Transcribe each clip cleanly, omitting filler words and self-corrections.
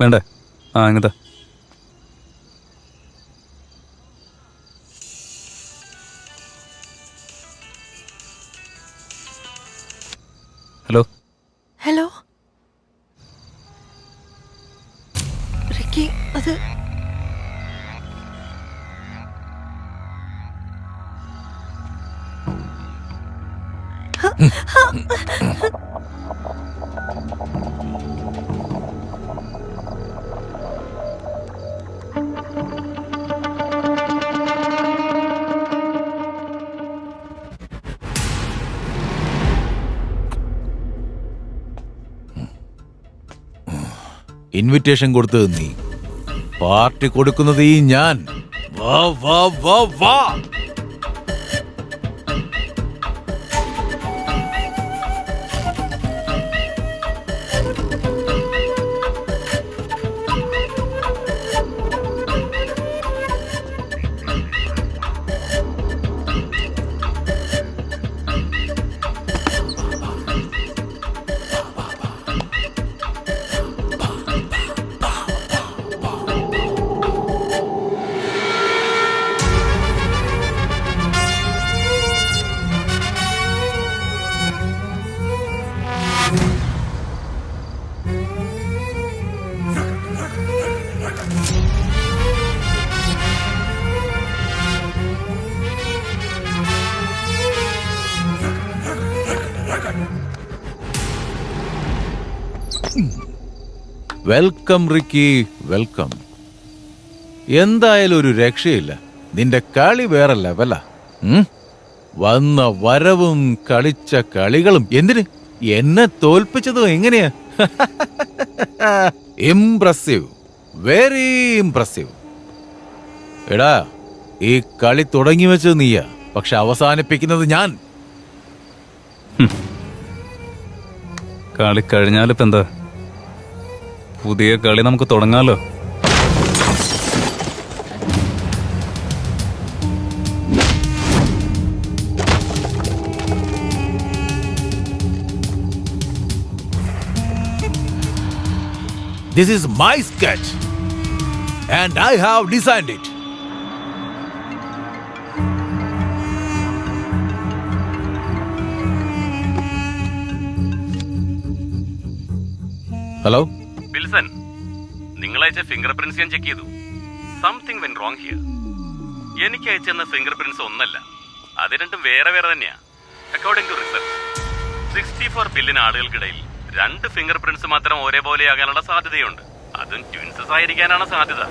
വേണ്ടേ? ഇങ്ങനത്തെ hello hello Ricky, അത് ഇൻവിറ്റേഷൻ കൊടുത്തത് നീ, പാർട്ടി കൊടുക്കുന്നത് ഈ ഞാൻ. വാ വാ വാ വാ. Welcome Ricky, welcome. എന്തായാലും ഒരു രക്ഷയില്ല. നിന്റെ കളി വേറെ ലെവലാ. വന്ന വരവും കളിച്ച കളികളും. എന്തിന് എന്നെ തോൽപ്പിച്ചതും എങ്ങനെയാ? Impressive, very impressive. എടാ, ഈ കളി തുടങ്ങി വെച്ചത് നീയാ, പക്ഷെ അവസാനിപ്പിക്കുന്നത് ഞാൻ. കളി കഴിഞ്ഞാലിപ്പോ എന്താ? പുതിയ കളി നമുക്ക് തുടങ്ങാലോ. This is my sketch and I have designed it. Hello Wilson, നിങ്ങൾ അയച്ച ഫിംഗർ പ്രിന്റ്സ് ഞാൻ ചെക്ക് ചെയ്തു. Something went wrong here. എനിക്ക് അയച്ചെന്ന ഫിംഗർ പ്രിന്റ്സ് ഒന്നല്ല, അത് രണ്ടും വേറെ വേറെ തന്നെയാ. അക്കോർഡിംഗ് ടു റിസർച്ച്, 64 ബില്യൺ ആളുകൾക്കിടയിൽ 2 ഫിംഗർ പ്രിന്റ്സ് മാത്രം ഒരേപോലെയാകാനുള്ള സാധ്യതയുണ്ട്. അതും ട്വിൻസസ് ആയിരിക്കാനാണ് സാധ്യത.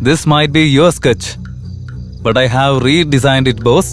This might be your sketch, but I have redesigned it, boss.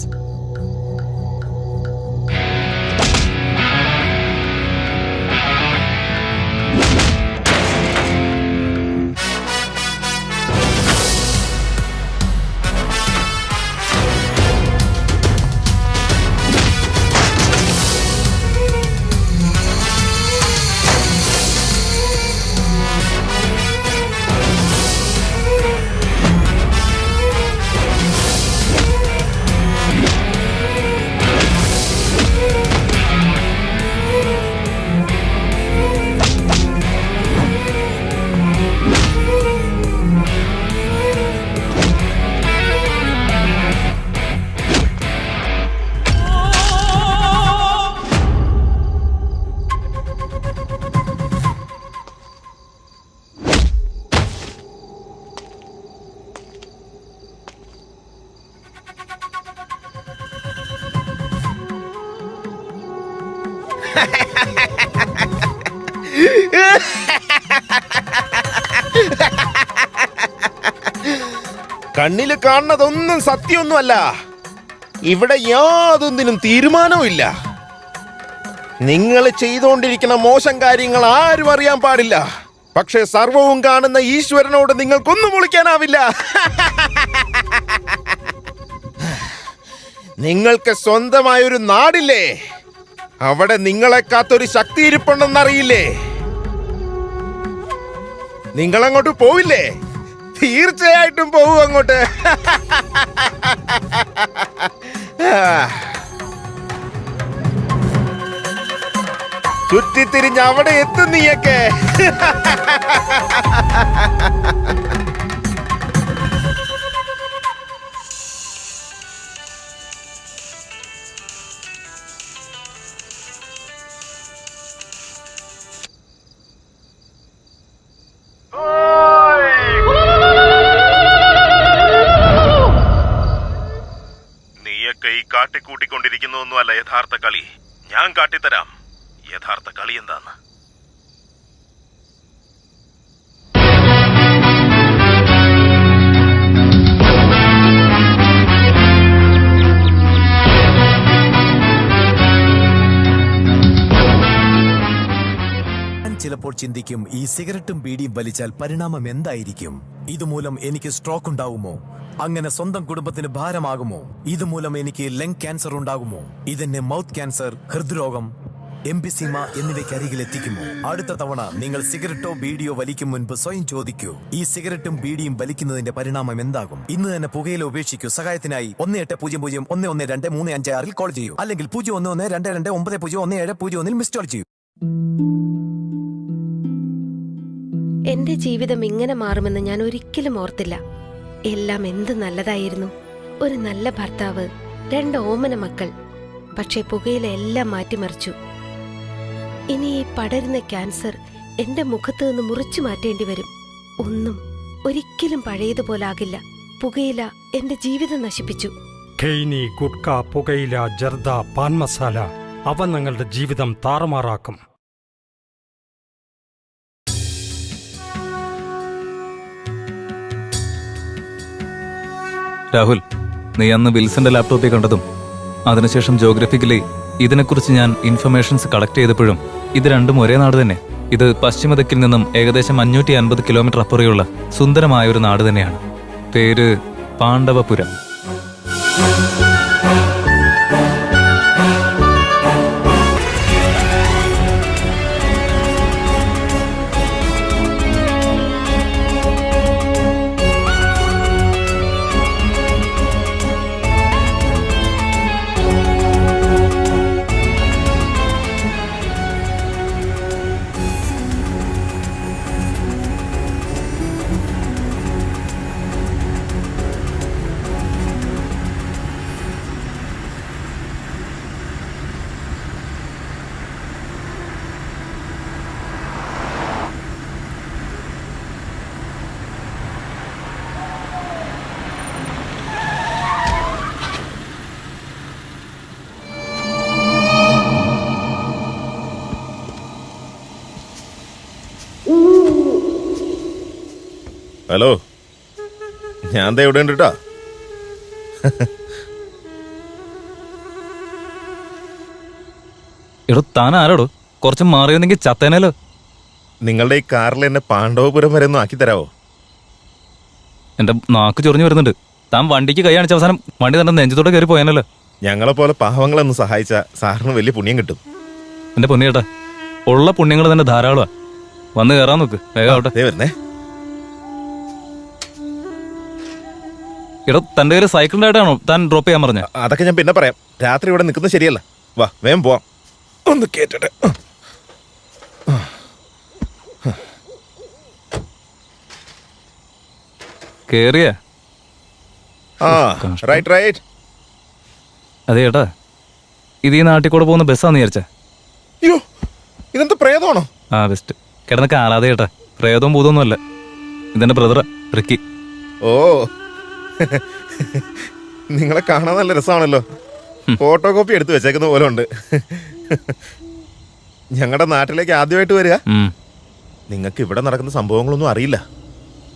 കണ്ണില് കാണുന്നതൊന്നും സത്യമൊന്നുമല്ല. ഇവിടെ യാതൊന്നിനും തീരുമാനവുമില്ല. നിങ്ങൾ ചെയ്തുകൊണ്ടിരിക്കുന്ന മോശം കാര്യങ്ങൾ ആരും അറിയാൻ പാടില്ല. പക്ഷെ സർവവും കാണുന്ന ഈശ്വരനോട് നിങ്ങൾക്കൊന്നും വിളിക്കാനാവില്ല. നിങ്ങൾക്ക് സ്വന്തമായൊരു നാടില്ലേ? അവിടെ നിങ്ങളെ കാത്തൊരു ശക്തി ഇരിപ്പുണ്ടെന്നറിയില്ലേ? നിങ്ങളങ്ങോട്ട് പോവില്ലേ? തീർച്ചയായിട്ടും പോവും അങ്ങോട്ട്. ചുറ്റിത്തിരിഞ്ഞ് അവിടെ എത്തും നീയൊക്കെ. നീയൊക്കെ ഈ കാട്ടിക്കൂട്ടിക്കൊണ്ടിരിക്കുന്നതൊന്നുമല്ല യഥാർത്ഥ കളി. ഞാൻ കാട്ടിത്തരാം യഥാർത്ഥ കളി എന്താന്ന്. ചിലപ്പോൾ ചിന്തിക്കും, ഈ സിഗരറ്റും ബീഡിയും വലിച്ചാൽ പരിണാമം എന്തായിരിക്കും? ഇതുമൂലം എനിക്ക് സ്ട്രോക്ക് ഉണ്ടാകുമോ? അങ്ങനെ സ്വന്തം കുടുംബത്തിന് ഭാരമാകുമോ? ഇതുമൂലം എനിക്ക് ലങ് ക്യാൻസർ ഉണ്ടാകുമോ? ഇതെന്നെ മൗത്ത് ക്യാൻസർ, ഹൃദ്രോഗം, എംഫിസീമ എന്നിവയ്ക്കരികിൽ എത്തിക്കുമോ? അടുത്ത തവണ നിങ്ങൾ സിഗരറ്റോ ബീഡിയോ വലിക്കും മുൻപ് സ്വയം ചോദിക്കൂ, ഈ സിഗരറ്റും ബീഡിയും വലിക്കുന്നതിന്റെ പരിണാമം എന്താകും? ഇന്ന് തന്നെ പുകയില ഉപേക്ഷിക്കൂ. സഹായത്തിനായി 1800-112-356 കോൾ ചെയ്യൂ, അല്ലെങ്കിൽ 011229011701 മിസ് കോൾ ചെയ്യൂ. എന്റെ ജീവിതം ഇങ്ങനെ മാറുമെന്ന് ഞാൻ ഒരിക്കലും ഓർത്തില്ല. എല്ലാം എന്ത് നല്ലതായിരുന്നു. ഒരു നല്ല ഭർത്താവ്, 2 ഓമന മക്കൾ. പക്ഷെ പുകയില എല്ലാം മാറ്റിമറിച്ചു. ഇനി ഈ പടരുന്ന ക്യാൻസർ എന്റെ മുഖത്ത് നിന്ന് മുറിച്ചു മാറ്റേണ്ടി വരും. ഒന്നും ഒരിക്കലും പഴയതുപോലാകില്ല. പുകയില എന്റെ ജീവിതം നശിപ്പിച്ചു. ഖെയ്നി, ഗുഡ്ക, പുകയില, ജർദ, പാൻ മസാല അവ നിങ്ങളുടെ ജീവിതം താറുമാറാക്കും. രാഹുൽ, നീ അന്ന് വിൽസന്റെ ലാപ്ടോപ്പിൽ കണ്ടതും അതിനുശേഷം ജോഗ്രഫിക്കലി ഇതിനെക്കുറിച്ച് ഞാൻ ഇൻഫർമേഷൻസ് കളക്ട് ചെയ്തപ്പോഴും ഇത് രണ്ടും ഒരേ നാട് തന്നെ. ഇത് പശ്ചിമദിക്കിൽ നിന്നും ഏകദേശം 550 കിലോമീറ്റർ അപ്പുറയുള്ള സുന്ദരമായ ഒരു നാട് തന്നെയാണ്. പേര് പാണ്ഡവപുരം. ഹലോ, ഞാൻ ദേ ഇവിടെ ഉണ്ട് കേട്ടോ. എടോ, താൻ ആരോടോ? കുറച്ച് മാറിയൊന്നെങ്കിൽ ചത്തേനല്ലോ. നിങ്ങളുടെ ഈ കാറിൽ എന്നെ പാണ്ഡവപുരം വരെ ഒന്ന് ആക്കി തരാവോ? എന്റെ നാക്ക് ചൊറിഞ്ഞു വരുന്നുണ്ട്. താൻ വണ്ടിക്ക് കൈ കാണിച്ച അവസാനം വണ്ടി തന്നെ നെഞ്ചത്തോടെ കയറി പോയാനല്ലോ. ഞങ്ങളെ പോലെ പാവങ്ങളൊന്ന് സഹായിച്ച സാറിന് വലിയ പുണ്യം കിട്ടും. എന്റെ പൊന്നിയേട്ടാ, ഉള്ള പുണ്യങ്ങൾ തന്നെ ധാരാളമാ. വന്ന് കയറാൻ നോക്ക്, വേഗം ആവട്ടെ. വരുന്നേ. എടോ, തന്റെ പേര് സൈക്കിളിന്റെ ആയിട്ടാണോ താൻ ഡ്രോപ്പ് ചെയ്യാൻ പറഞ്ഞ? അതൊക്കെ ഞാൻ പിന്നെ പറയാം. രാത്രി ഇവിടെ നിൽക്കുന്നത് ശരിയല്ല. വാ, വേഗം പോവാം. ഒന്ന് കേട്ടിട്ട്. കേറിയ ആ, റൈറ്റ് റൈറ്റ്. അതെ ഏട്ടാ, ഇത് ഈ നാട്ടിൽ കൂടെ പോകുന്ന ബസ്സാന്ന് വിചാരിച്ച. അയ്യോ, ഇതെന്താ പ്രേതമാണോ? ആ, ബെസ്റ്റ്. കിടന്ന് കാലാതെ ഏട്ടാ, പ്രേതവും ഭൂതമൊന്നും അല്ല. ഇതെന്റെ ബ്രദറാ, റിക്കി. ഓ, നിങ്ങളെ കാണാൻ നല്ല രസമാണല്ലോ. ഫോട്ടോ കോപ്പി എടുത്ത് വെച്ചേക്കുന്ന പോലെ ഉണ്ട്. ഞങ്ങളുടെ നാട്ടിലേക്ക് ആദ്യമായിട്ട് വരിക? ഉം. നിങ്ങൾക്ക് ഇവിടെ നടക്കുന്ന സംഭവങ്ങളൊന്നും അറിയില്ല.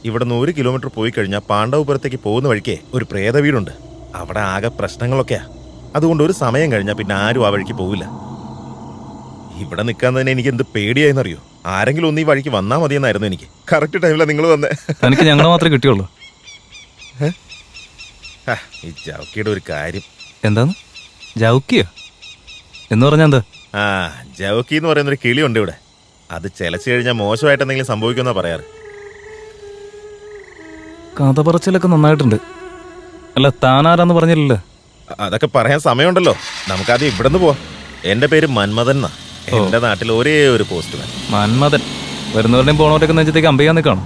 ഇവിടെ നിന്ന് 1 കിലോമീറ്റർ പോയി കഴിഞ്ഞാൽ പാണ്ഡവപുരത്തേക്ക് പോകുന്ന വഴിക്കേ ഒരു പ്രേത വീടുണ്ട്. അവിടെ ആകെ പ്രശ്നങ്ങളൊക്കെയാ. അതുകൊണ്ട് ഒരു സമയം കഴിഞ്ഞാൽ പിന്നെ ആരും ആ വഴിക്ക് പോവില്ല. ഇവിടെ നിൽക്കാൻ തന്നെ എനിക്ക് എന്ത് പേടിയായെന്നറിയോ? ആരെങ്കിലും ഒന്ന് ഈ വഴിക്ക് വന്നാൽ മതിയെന്നായിരുന്നു എനിക്ക്. കറക്റ്റ് ടൈമിലാണ് നിങ്ങൾ വന്നേ. തനിക്ക് ഞങ്ങളെ മാത്രമേ കിട്ടിയുള്ളൂ. ഈ ജൗക്കിയുടെ ഒരു കാര്യം. എന്താന്ന്? ജൗക്കിയോ എന്ന് പറഞ്ഞാ എന്താ? ആ, ജൗക്കി എന്ന് പറയുന്നൊരു കിളിയുണ്ട് ഇവിടെ. അത് ചെലച്ചു കഴിഞ്ഞാൽ മോശമായിട്ട് എന്തെങ്കിലും സംഭവിക്കുമെന്നാ പറയാറ്. കഥ പറച്ചിലൊക്കെ നന്നായിട്ടുണ്ട്. അല്ല, താനാരാന്ന് പറഞ്ഞില്ലല്ലോ. അതൊക്കെ പറയാൻ സമയമുണ്ടല്ലോ. നമുക്കാദ്യം ഇവിടെ നിന്ന് പോവാം. എന്റെ പേര് മന്മഥൻ എന്നാ. എന്റെ നാട്ടിൽ ഒരേ ഒരു പോസ്റ്റ്മാൻ. മന്മഥൻ. വരുന്നവരുടെയും പോണവരുടെയൊക്കെ നെഞ്ചത്തേക്ക് അമ്പയ്യാൻ നിൽക്കണം.